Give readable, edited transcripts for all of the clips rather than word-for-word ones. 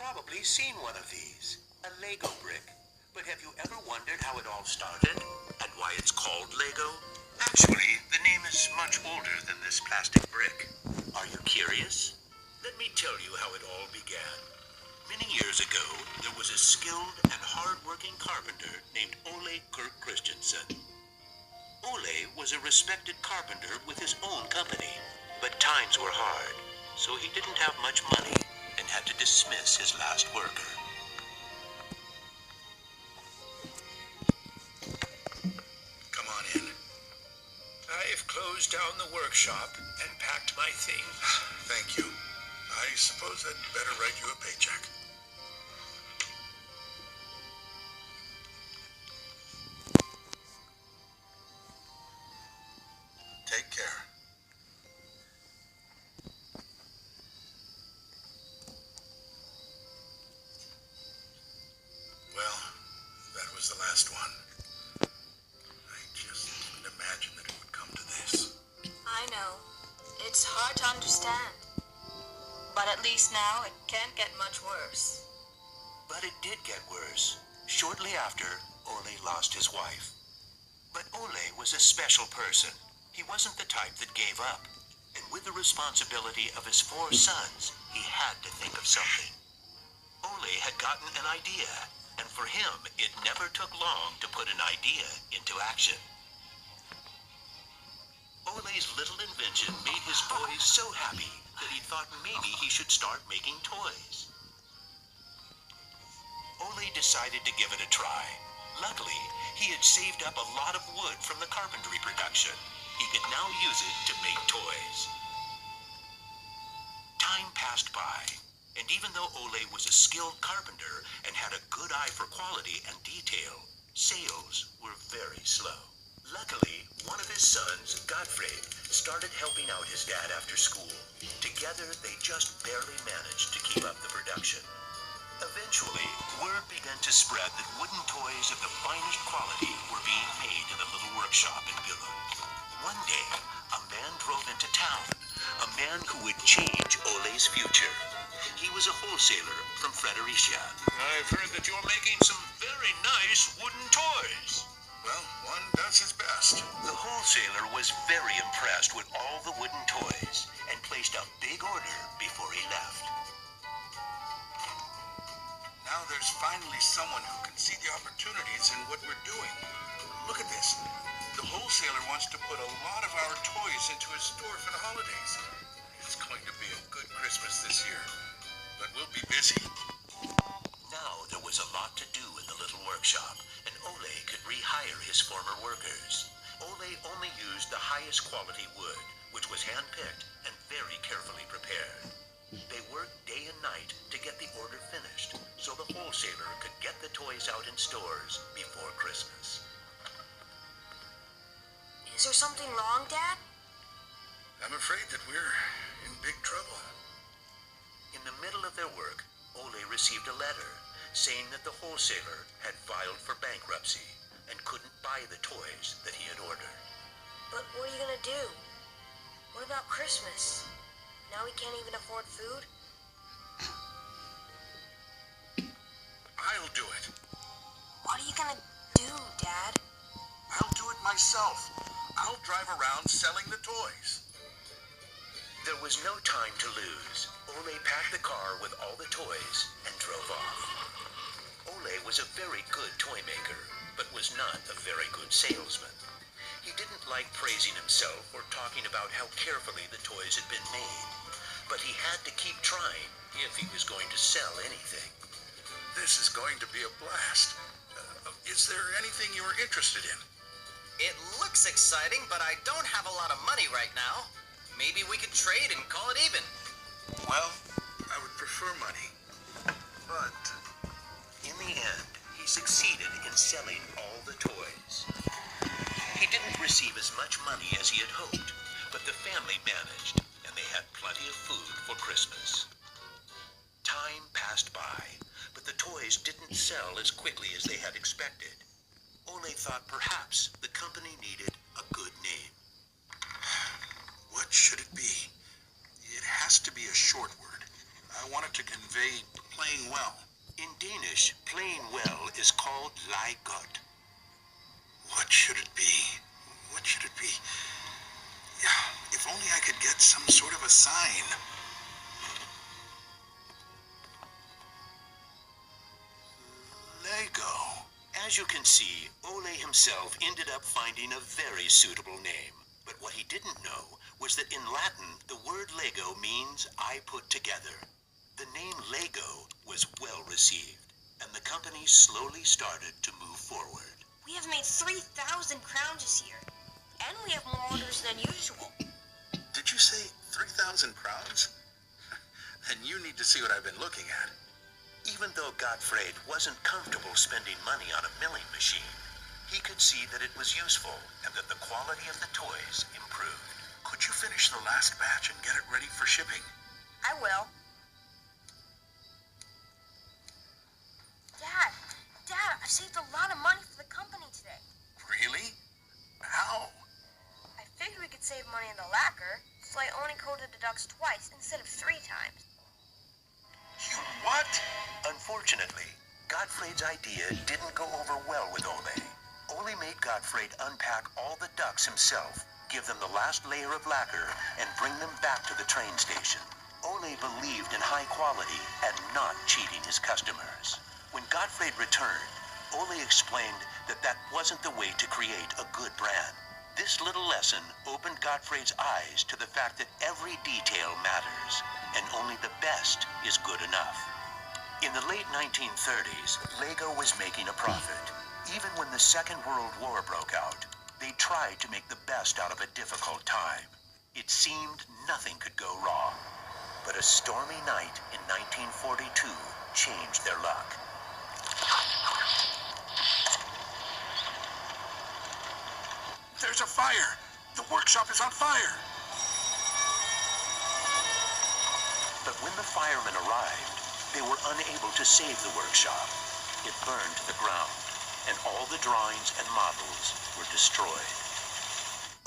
probably seen one of these, a Lego brick. But have you ever wondered how it all started and why it's called Lego? Actually, the name is much older than this plastic brick. Are you curious? Let me tell you how it all began. Many years ago, there was a skilled and hard-working carpenter named Ole Kirk Christensen. Ole was a respected carpenter with his own company, but times were hard, so he didn't have much money and had to dismiss his last worker. Come on in. I've closed down the workshop and packed my things. Thank you. I suppose I'd better write you a paycheck. Take care. Well, that was the last one. I just didn't imagine that it would come to this. I know. It's hard to understand. But at least now it can't get much worse. But it did get worse. Shortly after, Ole lost his wife. But Ole was a special person. He wasn't the type that gave up. And with the responsibility of his 4 sons, he had to think of something. Ole had gotten an idea, and for him, it never took long to put an idea into action. Ole's little invention made his boys so happy that he thought maybe he should start making toys. Ole decided to give it a try. Luckily, he had saved up a lot of wood from the carpentry production. He could now use it to make toys. Time passed by, and even though Ole was a skilled carpenter and had a good eye for quality and detail, sales were very slow. Luckily, one of his sons, Gottfried, started helping out his dad after school. Together, they just barely managed to keep up the production. Eventually, word began to spread that wooden toys of the finest quality were being made in the little workshop in Billund. One day, a man drove into town, a man who would change Ole's future. He was a wholesaler from Fredericia. I've heard that you're making some very nice wooden toys. Well, one does his best. The wholesaler was very impressed with all the wooden toys and placed a big order before he left. Now there's finally someone who can see the opportunities in what we're doing. Look at this. The wholesaler wants to put a lot of our toys into his store for the holidays. It's going to be a good Christmas this year, but we'll be busy. Now there was a lot to do in the little workshop, and Ole could rehire his former workers. Ole only used the highest quality wood, which was hand-picked and very carefully prepared. They worked day and night to get the order finished, so the wholesaler could get the toys out in stores before Christmas. Is there something wrong, Dad? I'm afraid that we're in big trouble. In the middle of their work, Ole received a letter saying that the wholesaler had filed for bankruptcy and couldn't buy the toys that he had ordered. But what are you gonna do? What about Christmas? Now we can't even afford food? I'll do it. What are you gonna do, Dad? I'll do it myself. I'll drive around selling the toys. There was no time to lose. Ole packed the car with all the toys and drove off. Ole was a very good toy maker, but was not a very good salesman. He didn't like praising himself or talking about how carefully the toys had been made, but he had to keep trying if he was going to sell anything. This is going to be a blast. Is there anything you are interested in? It looks exciting, but I don't have a lot of money right now. Maybe we could trade and call it even. Well, I would prefer money, but In the end, he succeeded in selling all the toys. He didn't receive as much money as he had hoped, but the family managed, and they had plenty of food for Christmas. Time passed by, but the toys didn't sell as quickly as they had expected. Ole thought perhaps the company needed a good name. what should it be? It has to be a short word. I wanted to convey playing well. In Danish, playing well is called leg godt. What should it be? What should it be? Yeah, if only I could get some sort of a sign. Lego. As you can see, Ole himself ended up finding a very suitable name. But what he didn't know was that in Latin, the word Lego means I put together. The name Lego was well received, and the company slowly started to move forward. We have made 3,000 crowns this year, and we have more orders than usual. Did you say 3,000 crowns? Then you need to see what I've been looking at. Even though Gottfried wasn't comfortable spending money on a milling machine, he could see that it was useful and that the quality of the toys improved. Could you finish the last batch and get it ready for shipping? I will. Dad, I've saved a lot of money for the company today. Really? How? I figured we could save money in the lacquer, so I only coated the ducks twice instead of 3 times. You what? Unfortunately, Gottfried's idea didn't go over well with Ole. Ole made Gottfried unpack all the ducks himself, give them the last layer of lacquer, and bring them back to the train station. Ole believed in high quality and not cheating his customers. When Gottfried returned, Ole explained that that wasn't the way to create a good brand. This little lesson opened Gottfried's eyes to the fact that every detail matters, and only the best is good enough. In the late 1930s, Lego was making a profit. Even when the Second World War broke out, they tried to make the best out of a difficult time. It seemed nothing could go wrong. But a stormy night in 1942 changed their luck. There's a fire! The workshop is on fire! But when the firemen arrived, they were unable to save the workshop. It burned to the ground, and all the drawings and models were destroyed.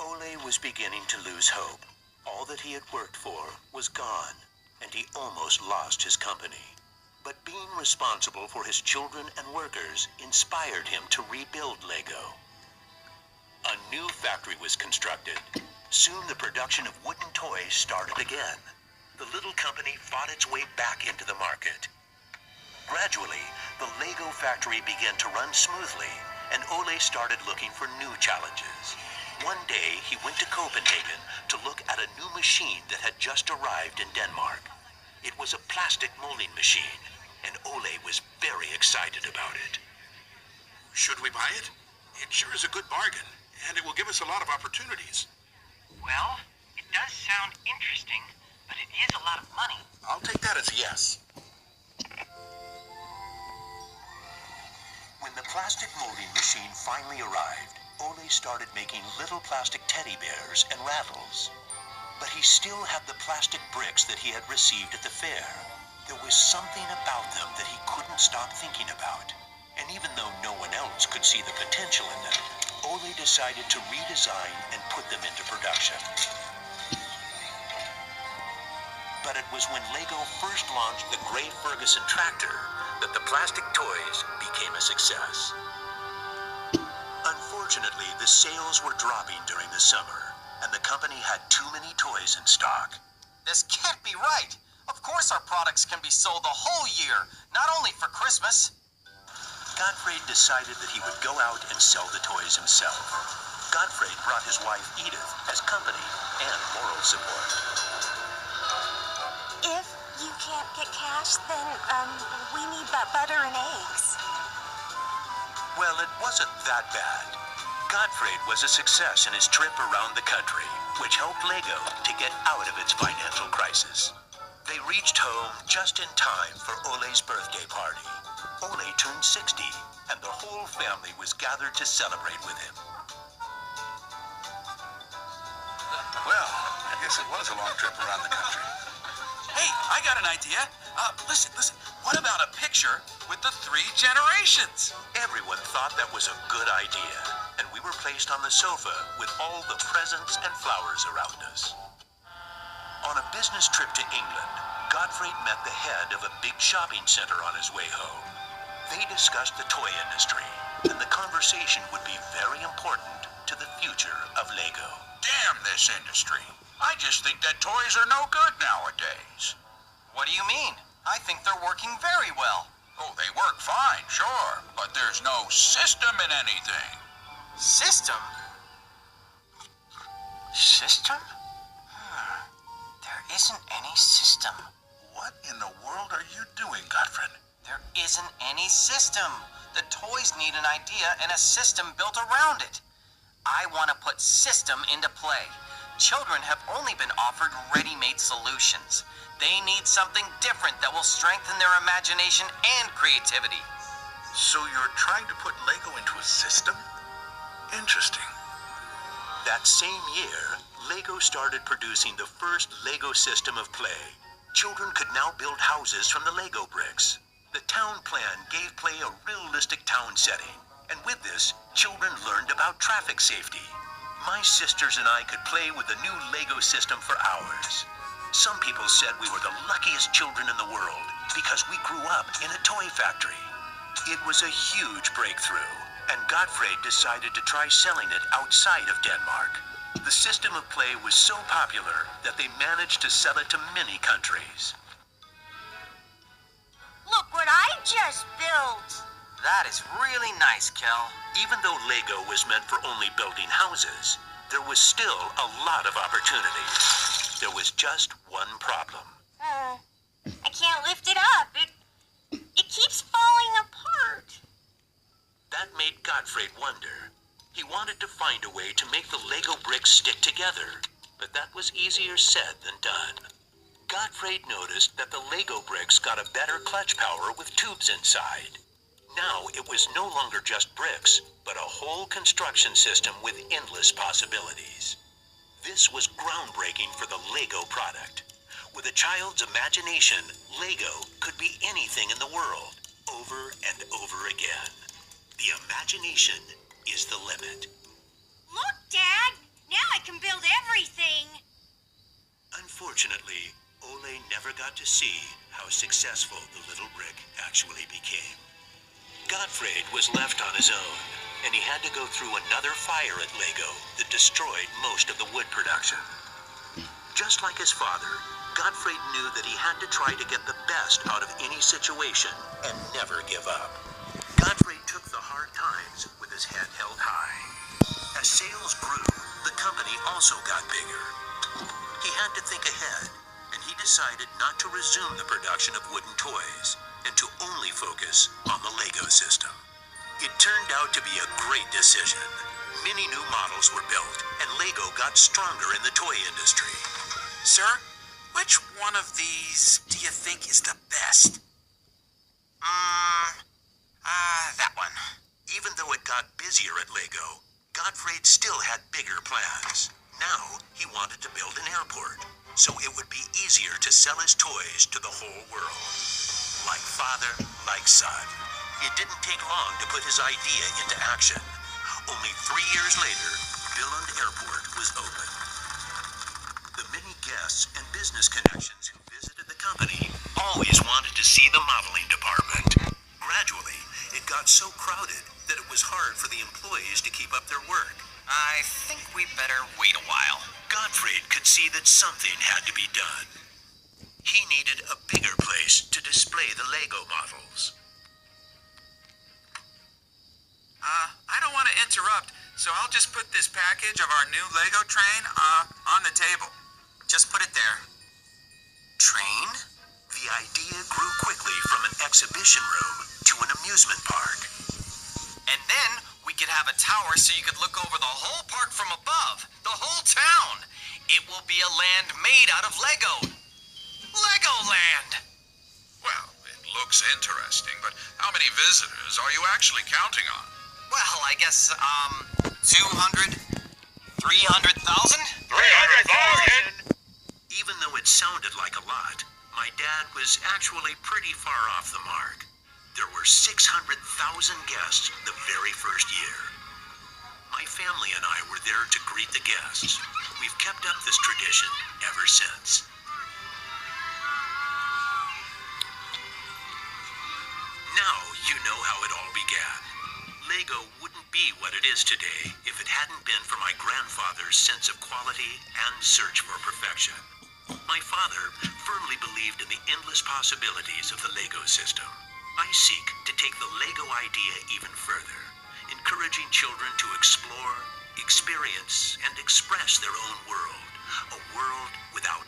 Ole was beginning to lose hope. All that he had worked for was gone, and he almost lost his company. But being responsible for his children and workers inspired him to rebuild Lego. A new factory was constructed. Soon the production of wooden toys started again. The little company fought its way back into the market. Gradually, the Lego factory began to run smoothly, and Ole started looking for new challenges. One day, he went to Copenhagen to look at a new machine that had just arrived in Denmark. It was a plastic molding machine, and Ole was very excited about it. Should we buy it? It sure is a good bargain, and it will give us a lot of opportunities. Well, it does sound interesting, but it is a lot of money. I'll take that as a yes. When the plastic molding machine finally arrived, Ole started making little plastic teddy bears and rattles. But he still had the plastic bricks that he had received at the fair. There was something about them that he couldn't stop thinking about. And even though no one else could see the potential in them, Ole decided to redesign and put them into production. But it was when Lego first launched the Gray Ferguson tractor that the plastic toys became a success. Unfortunately, the sales were dropping during the summer, and the company had too many toys in stock. This can't be right. Of course our products can be sold the whole year, not only for Christmas. Gottfried decided that he would go out and sell the toys himself. Gottfried brought his wife Edith as company and moral support. If you can't get cash, then, we need butter and eggs. Well, it wasn't that bad. Gottfried was a success in his trip around the country, which helped Lego to get out of its financial crisis. They reached home just in time for Ole's birthday party. Ole turned 60, and the whole family was gathered to celebrate with him. Well, I guess it was a long trip around the country. Hey, I got an idea. Listen. What about a picture with the 3 generations? Everyone thought that was a good idea, and we were placed on the sofa with all the presents and flowers around us. On a business trip to England, Godfrey met the head of a big shopping center on his way home. They discussed the toy industry, and the conversation would be very important to the future of Lego. Damn this industry. I just think that toys are no good nowadays. What do you mean? I think they're working very well. Oh, they work fine, sure, but there's no system in anything. System? System? There isn't any system. What in the world are you doing, Godfrey? There isn't any system. The toys need an idea and a system built around it. I want to put system into play. Children have only been offered ready-made solutions. They need something different that will strengthen their imagination and creativity. So you're trying to put Lego into a system? Interesting. That same year, Lego started producing the first Lego system of play. Children could now build houses from the Lego bricks. The town plan gave play a realistic town setting, and with this, children learned about traffic safety. My sisters and I could play with the new Lego system for hours. Some people said we were the luckiest children in the world because we grew up in a toy factory. It was a huge breakthrough, and Godfrey decided to try selling it outside of Denmark. The system of play was so popular that they managed to sell it to many countries. Look what I just built. That is really nice, Kel. Even though Lego was meant for only building houses, there was still a lot of opportunities. There was just one problem. I can't lift it up. It keeps falling apart. That made Godfrey wonder. He wanted to find a way to make the Lego bricks stick together, but that was easier said than done. Godfrey noticed that the Lego bricks got a better clutch power with tubes inside. Now it was no longer just bricks, but a whole construction system with endless possibilities. This was groundbreaking for the Lego product. With a child's imagination, Lego could be anything in the world, over and over again. The imagination is the limit. Look, Dad. Now I can build everything. Unfortunately, Ole never got to see how successful the little brick actually became. Godfrey was left on his own, and he had to go through another fire at Lego that destroyed most of the wood production. Just like his father, Godfrey knew that he had to try to get the best out of any situation and never give up. Godfrey took the hard times with his head held high. As sales grew, the company also got bigger. He had to think ahead, and he decided not to resume the production of wooden toys and to only focus on the Lego system. It turned out to be a great decision. Many new models were built, and Lego got stronger in the toy industry. Sir, which one of these do you think is the best? That one. Even though it got busier at Lego, Godfrey still had bigger plans. Now he wanted to build an airport, so it would be easier to sell his toys to the whole world. Like father, like son. It didn't take long to put his idea into action. Only 3 years later, Billund Airport was open. The many guests and business connections who visited the company always wanted to see the modeling department. Gradually, it got so crowded that it was hard for the employees to keep up their work. I think we better wait a while. Godfrey could see that something had to be done. He needed a bigger place to display the Lego models. I don't want to interrupt, so I'll just put this package of our new Lego train, on the table. Just put it there. Train? The idea grew quickly from an exhibition room to an amusement park. And then we could have a tower so you could look over the whole park from above. The whole town. It will be a land made out of Lego. Legoland! Well, it looks interesting, but how many visitors are you actually counting on? Well, I guess, 200, 300,000? 300,000! Even though it sounded like a lot, my dad was actually pretty far off the mark. There were 600,000 guests the very first year. My family and I were there to greet the guests. We've kept up this tradition ever since. Now you know how it all began. Lego wouldn't be what it is today if it hadn't been for my grandfather's sense of quality and search for perfection. My father firmly believed in the endless possibilities of the Lego system. I seek to take the Lego idea even further, encouraging children to explore, experience, and express their own world, a world without